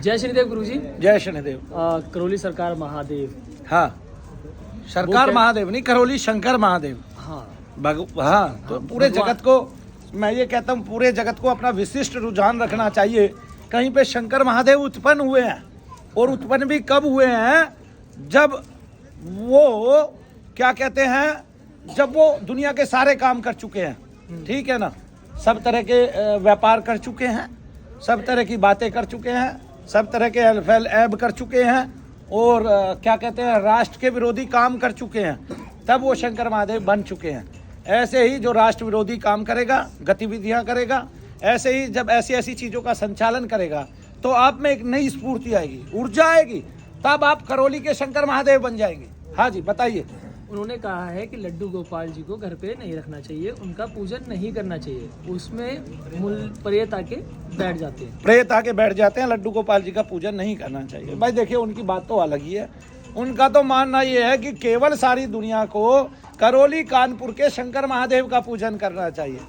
जय शनिदेव गुरुजी। जय शनिदेव। करौली सरकार महादेव। हाँ, सरकार महादेव नहीं, करौली शंकर महादेव। हाँ हाँ, तो पूरे जगत को मैं ये कहता हूँ, पूरे जगत को अपना विशिष्ट रुझान रखना चाहिए। कहीं पे शंकर महादेव उत्पन्न हुए हैं, और उत्पन्न भी कब हुए हैं? जब वो क्या कहते हैं, जब वो दुनिया के सारे काम कर चुके हैं, ठीक है ना, सब तरह के व्यापार कर चुके हैं, सब तरह की बातें कर चुके हैं, सब तरह के एलफेल ऐब कर चुके हैं, और क्या कहते हैं, राष्ट्र के विरोधी काम कर चुके हैं, तब वो शंकर महादेव बन चुके हैं। ऐसे ही जो राष्ट्र विरोधी काम करेगा, गतिविधियां करेगा, ऐसे ही जब ऐसी ऐसी चीज़ों का संचालन करेगा, तो आप में एक नई स्फूर्ति आएगी, ऊर्जा आएगी, तब आप करौली के शंकर महादेव बन जाएंगे। हाँ जी, बताइए। उन्होंने कहा है कि लड्डू गोपाल जी को घर पे नहीं रखना चाहिए, उनका पूजन नहीं करना चाहिए, उसमें मूल प्रेत आके बैठ जाते हैं। प्रेत आके बैठ जाते हैं, लड्डू गोपाल जी का पूजन नहीं करना चाहिए। भाई देखिए, उनकी बात तो अलग ही है। उनका तो मानना ये है कि केवल सारी दुनिया को करौली कानपुर के शंकर महादेव का पूजन करना चाहिए।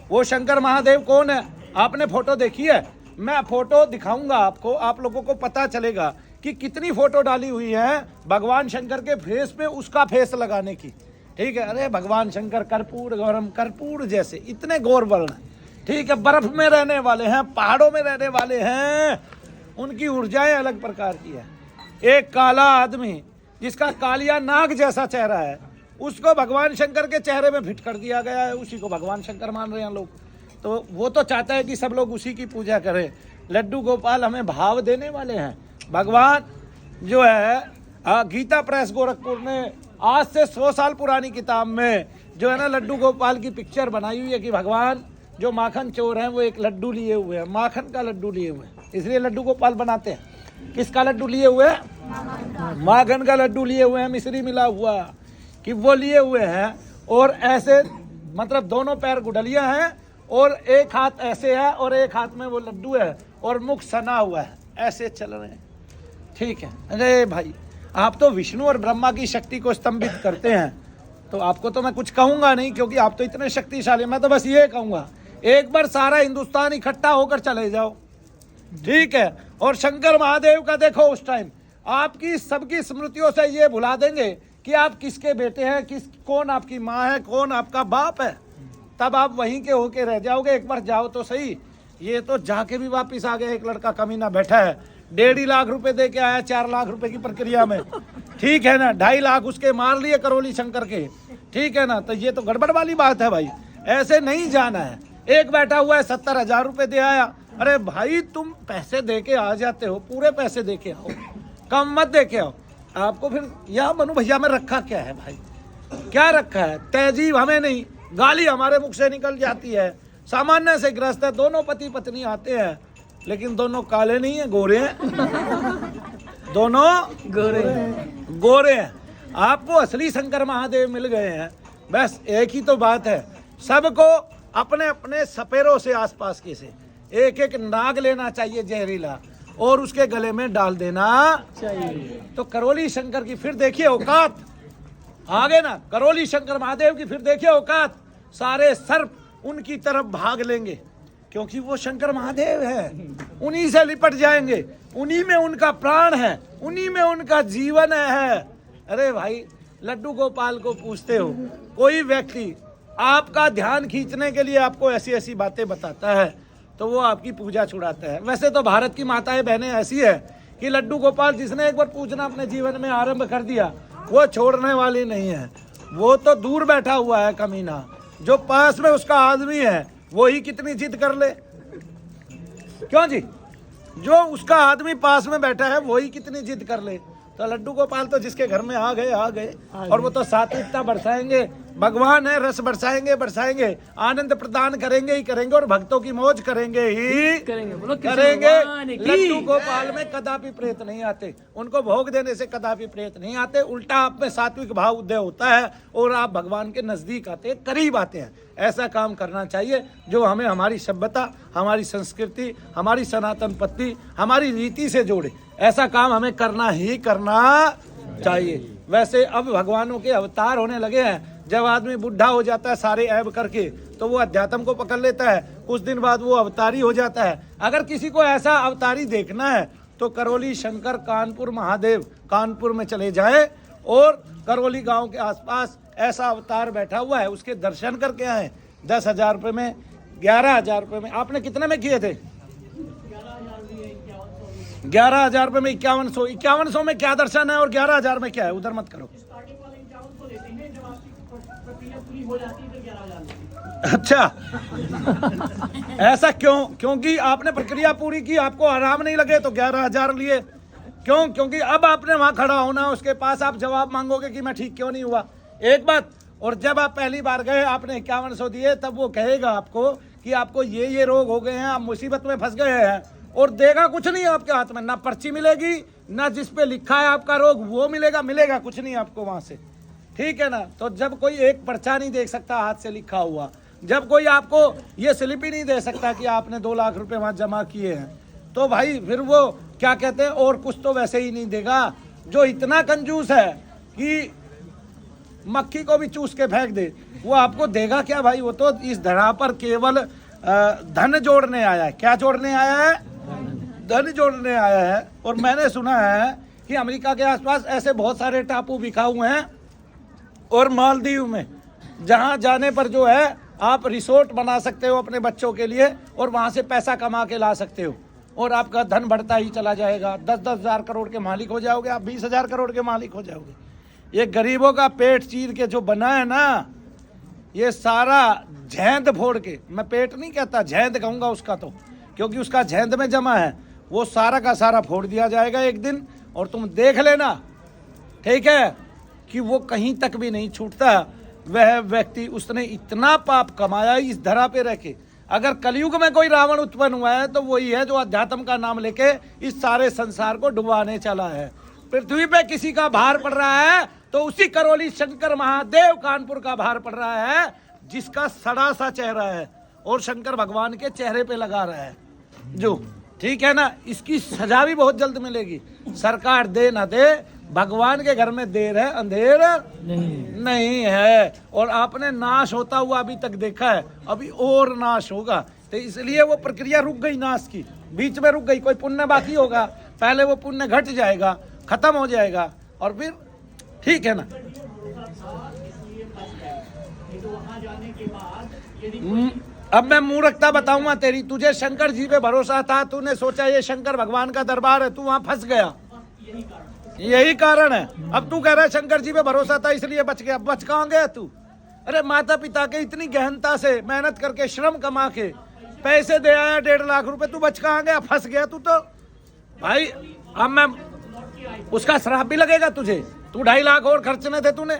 वो शंकर महादेव कौन है? आपने फोटो देखी है? मैं फोटो दिखाऊंगा आपको, आप लोगों को पता चलेगा कि कितनी फोटो डाली हुई है भगवान शंकर के फेस पे, उसका फेस लगाने की। ठीक है, अरे भगवान शंकर कर्पूर गौरम, कर्पूर जैसे इतने गौर वर्ण, ठीक है, बर्फ में रहने वाले हैं, पहाड़ों में रहने वाले हैं, उनकी ऊर्जाएं अलग प्रकार की है। एक काला आदमी जिसका कालिया नाग जैसा चेहरा है, उसको भगवान शंकर के चेहरे में फिट कर दिया गया है, उसी को भगवान शंकर मान रहे हैं लोग। तो वो तो चाहता है कि सब लोग उसी की पूजा करें। लड्डू गोपाल हमें भाव देने वाले हैं। भगवान जो है, गीता प्रेस गोरखपुर ने आज से 100 साल पुरानी किताब में जो है ना, लड्डू गोपाल की पिक्चर बनाई हुई है कि भगवान जो माखन चोर हैं वो एक लड्डू लिए हुए हैं, माखन का लड्डू लिए हुए हैं, इसलिए लड्डू गोपाल बनाते हैं। किसका लड्डू लिए हुए हैं? माखन का लड्डू लिए हुए हैं, मिश्री मिला हुआ कि वो लिए हुए हैं, और ऐसे मतलब दोनों पैर गुडलिया हैं, और एक हाथ ऐसे है, और एक हाथ में वो लड्डू है, और मुख सना हुआ है, ऐसे चल रहे हैं। ठीक है, अरे भाई, आप तो विष्णु और ब्रह्मा की शक्ति को स्तंभित करते हैं, तो आपको तो मैं कुछ कहूंगा नहीं, क्योंकि आप तो इतने शक्तिशाली। मैं तो बस ये कहूंगा, एक बार सारा हिंदुस्तान इकट्ठा होकर चले जाओ, ठीक है, और शंकर महादेव का देखो, उस टाइम आपकी सबकी स्मृतियों से ये भुला देंगे कि आप किसके बेटे हैं, कौन आपकी माँ है, कौन आपका बाप है, तब आप वहीं के होके रह जाओगे। एक बार जाओ तो सही। ये तो जाके भी वापिस आ गया। एक लड़का कमीना बैठा है, 1.5 लाख रुपए दे के आया, 4 लाख रुपए की प्रक्रिया में, ठीक है ना, 2.5 लाख उसके मार लिए करौली शंकर के, ठीक है ना। तो ये तो गड़बड़ वाली बात है भाई, ऐसे नहीं जाना है। एक बैठा हुआ है 70,000 रुपए दे आया, अरे भाई तुम पैसे दे के आ जाते हो, पूरे पैसे दे के आओ, कम मत दे के आओ। आपको फिर यह मनु भैया में रखा क्या है भाई, क्या रखा है? तहजीब हमें नहीं, गाली हमारे मुख से निकल जाती है। सामान्य से ग्रस्त है, दोनों पति पत्नी आते हैं, लेकिन दोनों काले नहीं है, गोरे हैं। दोनों गोरे हैं। आपको असली शंकर महादेव मिल गए हैं। बस एक ही तो बात है, सबको अपने अपने सपेरों से आसपास के से एक एक नाग लेना चाहिए जहरीला, और उसके गले में डाल देना चाहिए। तो करौली शंकर की फिर देखिए औकात, आगे ना, करौली शंकर महादेव की फिर देखिए औकात, सारे सर्प उनकी तरफ भाग लेंगे, क्योंकि वो शंकर महादेव है, उन्हीं से लिपट जाएंगे, उन्हीं में उनका प्राण है, उन्हीं में उनका जीवन है। अरे भाई, लड्डू गोपाल को पूछते हो, कोई व्यक्ति आपका ध्यान खींचने के लिए आपको ऐसी ऐसी बातें बताता है, तो वो आपकी पूजा छुड़ाता है। वैसे तो भारत की माताएं बहनें ऐसी है कि लड्डू गोपाल जिसने एक बार पूजना अपने जीवन में आरंभ कर दिया, वो छोड़ने वाली नहीं है। वो तो दूर बैठा हुआ है कमीना, जो पास में उसका आदमी है वो ही कितनी जिद कर ले, क्यों जी? जो उसका आदमी पास में बैठा है वो ही कितनी जिद कर ले। तो लड्डू गोपाल तो जिसके घर में आ गए, और वो तो सात्विकता बरसाएंगे, भगवान है, रस बरसाएंगे, आनंद प्रदान करेंगे ही करेंगे, और भक्तों की मौज करेंगे ही करेंगे। लड्डू गोपाल में कदापि प्रेत नहीं आते, उनको भोग देने से कदापि प्रेत नहीं आते, उल्टा आप में सात्विक भाव उदय होता है, और आप भगवान के नजदीक आते हैं, करीब आते हैं। ऐसा काम करना चाहिए जो हमें हमारी सभ्यता, हमारी संस्कृति, हमारी सनातन पद्धति, हमारी रीति से जोड़े। ऐसा काम हमें करना ही करना चाहिए। वैसे अब भगवानों के अवतार होने लगे हैं। जब आदमी बुढ़ा हो जाता है सारे ऐब करके, तो वो अध्यात्म को पकड़ लेता है, कुछ दिन बाद वो अवतारी हो जाता है। अगर किसी को ऐसा अवतारी देखना है तो करौली शंकर कानपुर महादेव कानपुर में चले जाएं और करौली गांव के आसपास ऐसा अवतार बैठा हुआ है, उसके दर्शन करके आए। 10,000 रुपये में, 11,000 रुपये में। आपने कितने में किए थे? 11,000 रुपये में 5100। 5100 में क्या दर्शन है और 11,000 में क्या है? उधर मत करो। अच्छा, ऐसा क्यों? क्योंकि आपने प्रक्रिया पूरी की, आपको आराम नहीं लगे तो 11,000 लिए। क्यों? क्योंकि अब आपने वहां खड़ा होना, उसके पास आप जवाब मांगोगे कि मैं ठीक क्यों नहीं हुआ। एक बात। और जब आप पहली बार गए, आपने 5100 दिए, तब वो कहेगा आपको कि आपको ये रोग हो गए हैं, आप मुसीबत में फंस गए हैं, और देगा कुछ नहीं आपके हाथ में। ना पर्ची मिलेगी, ना जिस पे लिखा है आपका रोग वो मिलेगा कुछ नहीं आपको वहां से। ठीक है ना? तो जब कोई एक पर्चा नहीं देख सकता हाथ से लिखा हुआ, जब कोई आपको ये स्लिप ही नहीं दे सकता कि आपने 2 लाख रुपए वहां जमा किए हैं, तो भाई फिर वो क्या कहते हैं, और कुछ तो वैसे ही नहीं देगा। जो इतना कंजूस है कि मक्खी को भी चूस के फेंक दे, वो आपको देगा क्या भाई? वो तो इस धरा पर केवल धन जोड़ने आया है। क्या जोड़ने आया है? धन जोड़ने आया है। और मैंने सुना है कि अमेरिका के आसपास ऐसे बहुत सारे टापू बिखा हुए हैं, और मालदीव में जहां जाने पर जो है आप रिसोर्ट बना सकते हो अपने बच्चों के लिए, और वहां से पैसा कमा के ला सकते हो, और आपका धन बढ़ता ही चला जाएगा। 10-10 हजार करोड़ के मालिक हो जाओगे आप, 20,000 करोड़ के मालिक हो जाओगे। ये गरीबों का पेट चीर के जो बना है ना, ये सारा झेंद फोड़ के, मैं पेट नहीं कहता, झेंद कहूँगा उसका, तो क्योंकि उसका झेंद में जमा है, वो सारा का सारा फोड़ दिया जाएगा एक दिन। और तुम देख लेना, ठीक है, कि वो कहीं तक भी नहीं छूटता। वह व्यक्ति, उसने इतना पाप कमाया इस धरा पे रह के। अगर कलयुग में कोई रावण उत्पन्न हुआ है तो वही है जो अध्यात्म का नाम लेके इस सारे संसार को डुबाने चला है। पृथ्वी पे किसी का भार पड़ रहा है तो उसी करौली शंकर महादेव कानपुर का भार पड़ रहा है, जिसका सड़ा सा चेहरा है और शंकर भगवान के चेहरे पे लगा रहा है जो, ठीक है ना। इसकी सजा भी बहुत जल्द मिलेगी। सरकार दे ना दे, भगवान के घर में देर है अंधेर नहीं है। और आपने नाश होता हुआ अभी तक देखा है, अभी और नाश होगा। तो इसलिए वो प्रक्रिया रुक गई नाश की, बीच में रुक गई। कोई पुण्य बाकी होगा, पहले वो पुण्य घट जाएगा, खत्म हो जाएगा, और फिर ठीक है ना। अब मैं मूर्खता बताऊंगा तेरी। तुझे शंकर जी पे भरोसा था, तूने सोचा ये शंकर भगवान का दरबार है, तू वहां फंस गया। यही कारण है। अब तू कह रहा है शंकर जी पे भरोसा था इसलिए बच गया। बच कहाँ गया तू? अरे माता पिता के इतनी गहनता से मेहनत करके श्रम कमा के पैसे दे आया 1.5 लाख रुपए, तू बच कहाँ गया? फंस गया तू तो भाई। अब मैं उसका श्राप भी लगेगा तुझे। तू 2.5 लाख और खर्चने थे तूने।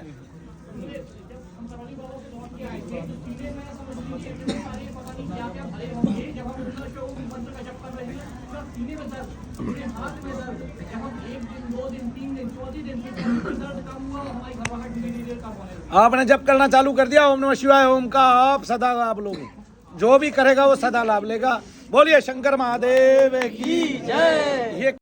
आपने जब करना चालू कर दिया ओम नमः शिवाय ओम का, आप सदा लाभ लोगे। जो भी करेगा वो सदा लाभ लेगा। बोलिए शंकर महादेव की जय। ये